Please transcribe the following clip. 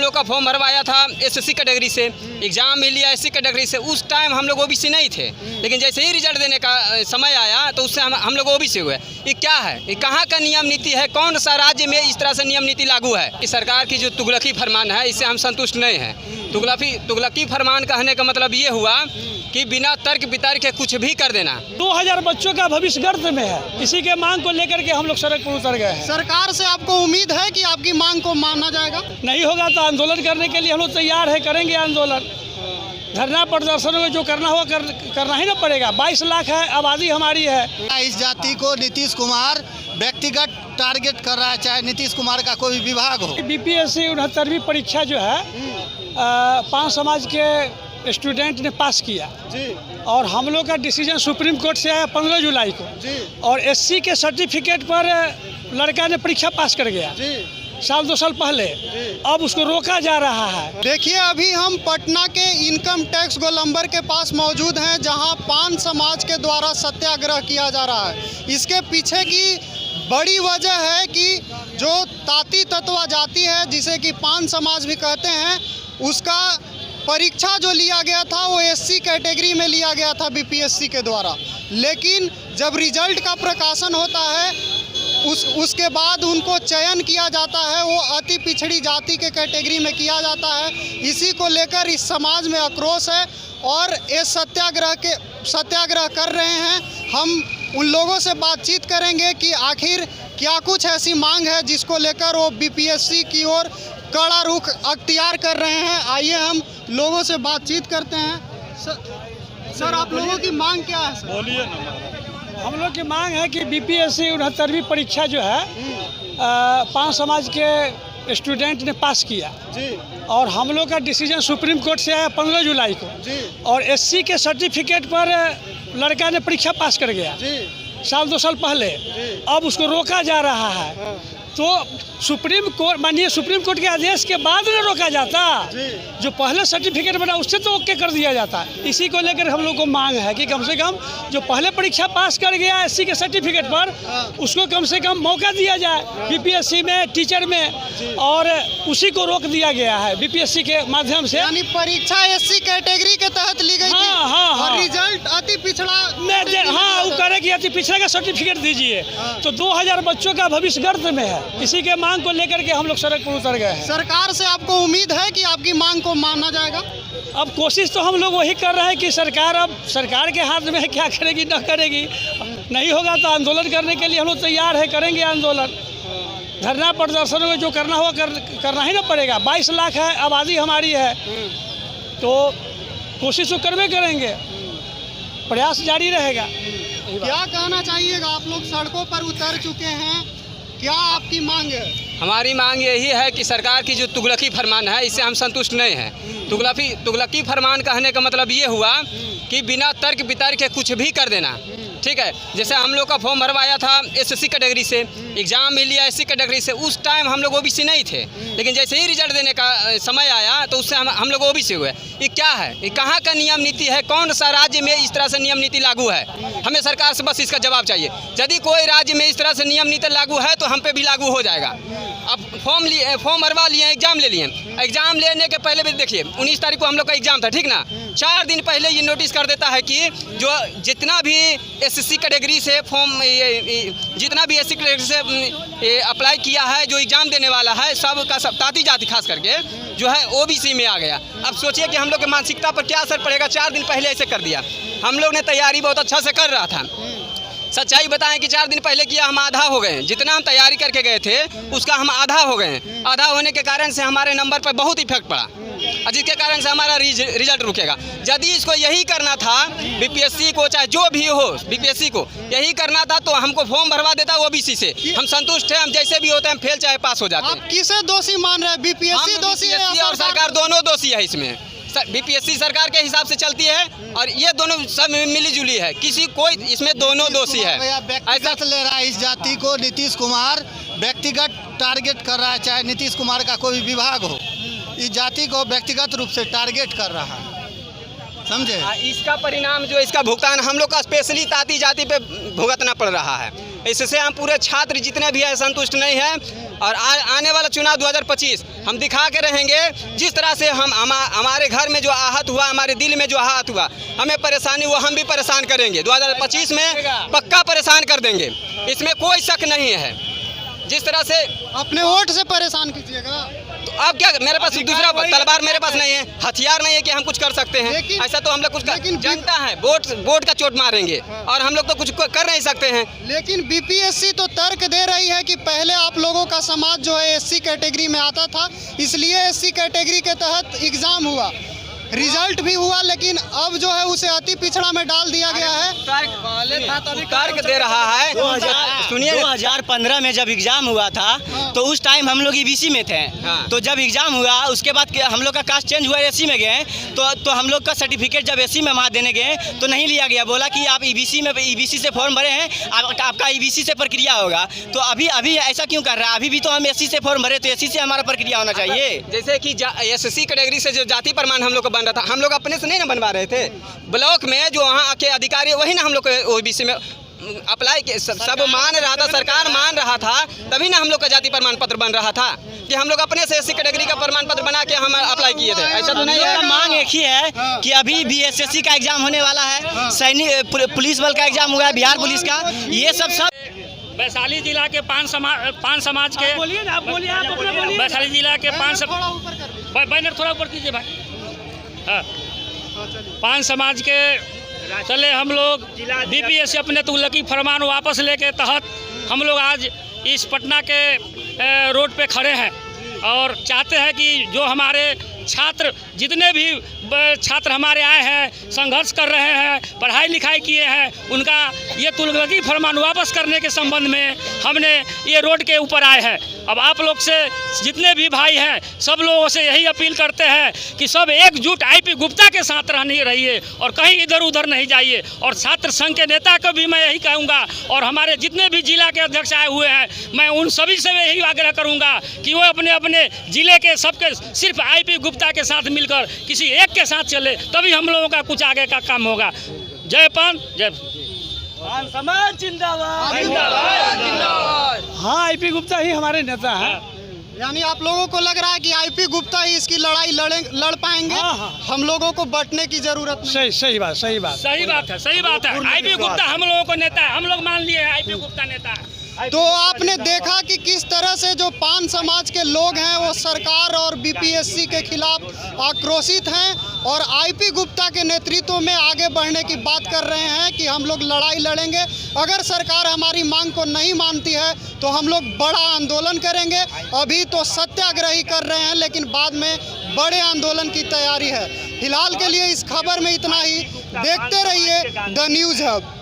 लोग का फॉर्म भरवाया था एसएससी कैटेगरी से, एग्जाम में लिया एससी कैटेगरी से, उस टाइम हम लोग ओबीसी नहीं थे, लेकिन जैसे ही रिजल्ट देने का समय आया तो उससे हम लोग ओबीसी हुए। ये क्या है, ये कहाँ का नियम नीति है, कौन सा राज्य में इस तरह से नियम नीति लागू है? कि सरकार की जो तुगलकी फरमान है इससे हम संतुष्ट नहीं हैं। तुगलकी फरमान कहने का मतलब ये हुआ कि बिना तर्क वितर्क के कुछ भी कर देना। 2000 बच्चों का भविष्य गर्त में है, इसी के मांग को लेकर के हम लोग सड़क पर उतर गए हैं। सरकार से आपको उम्मीद है कि आपकी मांग को माना जाएगा? नहीं होगा तो आंदोलन करने के लिए हम लोग तैयार है, करेंगे आंदोलन, धरना प्रदर्शन में जो करना हो करना ही ना पड़ेगा। 22 लाख है आबादी हमारी है। इस जाति को नीतीश कुमार व्यक्तिगत टारगेट कर रहा है, चाहे नीतीश कुमार का कोई विभाग हो। बीपीएससी 69वीं परीक्षा जो है 5 समाज के स्टूडेंट ने पास किया जी। और हम लोग का डिसीजन सुप्रीम कोर्ट से आया 15 जुलाई को जी। और एससी के सर्टिफिकेट पर लड़का ने परीक्षा पास कर गया जी। साल 2 साल पहले, अब उसको रोका जा रहा है। देखिए, अभी हम पटना के इनकम टैक्स गोलंबर के पास मौजूद हैं, जहां 5 समाज के द्वारा सत्याग्रह किया जा रहा है। इसके पीछे की बड़ी वजह है कि जो ताती तत्वा जाति है, जिसे कि 5 समाज भी कहते हैं, उसका परीक्षा जो लिया गया था वो एससी कैटेगरी में लिया गया था बीपीएससी के द्वारा, लेकिन जब रिजल्ट का प्रकाशन होता है उसके बाद उनको चयन किया जाता है, वो अति पिछड़ी जाति के कैटेगरी में किया जाता है। इसी को लेकर इस समाज में आक्रोश है और ये सत्याग्रह कर रहे हैं। हम उन लोगों से बातचीत करेंगे कि आखिर क्या कुछ ऐसी मांग है जिसको लेकर वो बीपीएससी की ओर कड़ा रुख अख्तियार कर रहे हैं। आइए हम लोगों से बातचीत करते हैं। सर, आप लोगों की मांग क्या है? बोलिए ना। हम लोग की मांग है कि बीपीएससी 69वीं परीक्षा जो है 5 समाज के स्टूडेंट ने पास किया जी। और हम लोग का डिसीजन सुप्रीम कोर्ट से आया 15 जुलाई को जी। और एससी के सर्टिफिकेट पर लड़का ने परीक्षा पास कर गया जी। साल 2 साल पहले, अब उसको रोका जा रहा है। तो सुप्रीम कोर्ट, मानिए सुप्रीम कोर्ट के आदेश के बाद न रोका जाता, जो पहले सर्टिफिकेट बना उससे तो ओके कर दिया जाता। इसी को लेकर हम लोग को मांग है कि कम से कम जो पहले परीक्षा पास कर गया एससी के सर्टिफिकेट पर, उसको कम से कम मौका दिया जाए बीपीएससी में, टीचर में, और उसी को रोक दिया गया है बीपीएससी के माध्यम से। यानी परीक्षा एससी कैटेगरी के तहत ली गई थी। हाँ। और रिजल्ट अति पिछड़ा में वो करे कि अति पिछड़ा का सर्टिफिकेट दीजिए। तो 2000 बच्चों का भविष्य गर्त में है, इसी के मांग को लेकर के हम लोग सड़क पर उतर गए हैं। सरकार से आपको उम्मीद है कि आपकी मांग को माना जाएगा? अब कोशिश तो हम लोग वही कर रहे हैं कि सरकार के हाथ में है, क्या करेगी न करेगी। नहीं होगा तो आंदोलन करने के लिए हम लोग तैयार है, करेंगे आंदोलन, धरना प्रदर्शन में जो करना हो करना ही ना पड़ेगा। 22 लाख है आबादी हमारी है, तो कोशिश तो करवे करेंगे, प्रयास जारी रहेगा। क्या कहना चाहिएगा? आप लोग सड़कों पर उतर चुके हैं, क्या आपकी मांग है? हमारी मांग यही है कि सरकार की जो तुगलकी फरमान है इससे हम संतुष्ट नहीं हैं। तुगलकी फरमान कहने का मतलब ये हुआ कि बिना तर्क वितर्क के कुछ भी कर देना। ठीक है, जैसे हम लोग का फॉर्म भरवाया था एसएससी कैटेगरी से, एग्जाम में लिया एससी कैटेगरी से, उस टाइम हम लोग ओबीसी नहीं थे, लेकिन जैसे ही रिजल्ट देने का समय आया तो उससे हम लोग ओबीसी हुए। ये क्या है, ये कहाँ का नियम नीति है, कौन सा राज्य में इस तरह से नियम नीति लागू है? हमें सरकार से बस इसका जवाब चाहिए। यदि कोई राज्य में इस तरह से नियम नीति लागू है तो हम पे भी लागू हो जाएगा। अब फॉर्म भरवा लिए, एग्जाम ले लिए, एग्जाम लेने के पहले भी देखिए 19 तारीख को हम लोग का एग्जाम था, ठीक ना। 4 दिन पहले ये नोटिस कर देता है कि जो जितना भी एसएससी कैटेगरी से जितना भी एससी कैटेगरी से अप्लाई किया है, जो एग्जाम देने वाला है, सब का सब ताती जाति खास करके जो है ओबीसी में आ गया। अब सोचिए कि हम लोग की मानसिकता पर क्या असर पड़ेगा। 4 दिन पहले ऐसे कर दिया। हम लोग ने तैयारी बहुत अच्छा से कर रहा था। सच्चाई बताएं कि 4 दिन पहले किया हम आधा हो गए। जितना हम तैयारी करके गए थे उसका हम आधा हो गए। आधा होने के कारण से हमारे नंबर पर बहुत इफेक्ट पड़ा, जिसके कारण से हमारा रिजल्ट रुकेगा। यदि इसको यही करना था बीपीएससी को, चाहे जो भी हो बीपीएससी को यही करना था, तो हमको फॉर्म भरवा देता ओबीसी से। हम संतुष्ट हैं, हम जैसे भी होते हैं फेल चाहे पास हो जाते हैं। आप किसे दोषी मान रहे हैं? बीपीएससी दोषी है और सरकार दोनों दोषी है इसमें। बीपीएससी सरकार के हिसाब से चलती है और ये दोनों सब मिली जुली है, कोई इसमें दोनों दोषी है। ऐसा ले रहा है इस जाति को नीतीश कुमार व्यक्तिगत टारगेट कर रहा है, चाहे नीतीश कुमार का कोई विभाग हो, इस जाति को व्यक्तिगत रूप से टारगेट कर रहा है, समझे। इसका परिणाम जो इसका भुगतान हम लोग का स्पेशली ताती जाति पे भुगतना पड़ रहा है। इससे हम पूरे छात्र जितने भी हैं संतुष्ट नहीं हैं। और आने वाला चुनाव 2025 हम दिखा के रहेंगे। जिस तरह से हमारे घर में जो आहत हुआ, हमारे दिल में जो आहत हुआ, हमें परेशानी हुआ, हम भी परेशान करेंगे। 2025 में पक्का परेशान कर देंगे, इसमें कोई शक नहीं है। जिस तरह से अपने वोट से परेशान कीजिएगा। तो अब क्या, मेरे पास दूसरा तलवार मेरे पास नहीं है, हथियार नहीं है कि हम कुछ कर सकते हैं। ऐसा तो हम लोग कुछ जनता है, वोट का चोट मारेंगे और हम लोग तो कुछ कर नहीं सकते हैं। लेकिन बीपीएससी तो तर्क दे रही है कि पहले आप लोगों का समाज जो है एससी कैटेगरी में आता था, इसलिए एससी कैटेगरी के तहत एग्जाम हुआ, रिजल्ट भी हुआ, लेकिन अब जो है उसे अति पिछड़ा में डाल दिया गया है। तर्क दे रहा है। सुनिए, 2015 में जब एग्जाम हुआ था तो उस टाइम हम लोग ईबीसी में थे। तो जब एग्जाम हुआ उसके बाद हम लोग का कास्ट चेंज हुआ, एससी में गए, तो हम लोग का सर्टिफिकेट जब एससी में वहाँ देने गए तो नहीं लिया गया। बोला कि आप ईबीसी से फॉर्म भरे हैं, आपका ईबीसी से प्रक्रिया होगा। तो अभी ऐसा क्यों कर रहा है? अभी भी तो हम एससी से फॉर्म भरे, तो एससी से हमारा प्रक्रिया होना चाहिए। जैसे कि एससी कैटेगरी से जो जाति प्रमाण हम लोग को बन रहा था, हम लोग अपने से नहीं ना बनवा रहे थे। ब्लॉक में जो वहाँ के अधिकारी वही ना हम लोग को ओबीसी में अप्लाई के सब मान रहा था, सरकार मान रहा था, तभी ना हम लोग का जाति प्रमाण पत्र बन रहा था कि हम लोग अपने से एससी कैटेगरी का प्रमाण पत्र बना के हम अप्लाई किए थे। ऐसा तो नहीं है। मांग एक ही है कि अभी बीएसएससी का एग्जाम होने वाला है, सैनिक पुलिस बल का एग्जाम हुआ है, बिहार पुलिस का, ये सब वैशाली जिला के पांच समाज के वैशाली जिला के बैनर थोड़ा ऊपर कीजिए भाई। हाँ, 5 समाज के चले हम लोग बीपीएससी अपने तुगलकी फरमान वापस लेके तहत हम लोग आज इस पटना के रोड पे खड़े हैं और चाहते हैं कि जो हमारे छात्र जितने भी छात्र हमारे आए हैं, संघर्ष कर रहे हैं, पढ़ाई लिखाई किए हैं, उनका ये तुगलकी फरमान वापस करने के संबंध में हमने ये रोड के ऊपर आए हैं। अब आप लोग से जितने भी भाई हैं सब लोगों से यही अपील करते हैं कि सब एकजुट आईपी गुप्ता के साथ रहिए और कहीं इधर उधर नहीं जाइए। और छात्र संघ के नेता को भी मैं यही कहूँगा और हमारे जितने भी जिला के अध्यक्ष आए हुए हैं, मैं उन सभी से यही आग्रह करूँगा कि वो अपने अपने जिले के सबके सिर्फ आईपी गुप्ता के साथ मिलकर किसी एक के साथ चले, तभी हम लोगों का कुछ आगे का काम होगा। जय पान, जय समाज जिंदाबाद। हाँ, आईपी गुप्ता ही हमारे नेता हैं। यानी आप लोगों को लग रहा है कि आईपी गुप्ता ही इसकी लड़ाई लड़ पाएंगे? हाँ। हम लोगों को बंटने की जरूरत नहीं। सही बात सही बात है। आईपी गुप्ता हम लोगों को नेता है, हम लोग मान लिए आईपी गुप्ता नेता है। तो आपने देखा कि किस तरह से जो 5 समाज के लोग हैं वो सरकार और बीपीएससी के खिलाफ आक्रोशित हैं और आईपी गुप्ता के नेतृत्व में आगे बढ़ने की बात कर रहे हैं कि हम लोग लड़ाई लड़ेंगे। अगर सरकार हमारी मांग को नहीं मानती है तो हम लोग बड़ा आंदोलन करेंगे। अभी तो सत्याग्रह ही कर रहे हैं, लेकिन बाद में बड़े आंदोलन की तैयारी है। फिलहाल के लिए इस खबर में इतना ही। देखते रहिए द न्यूज़ हब।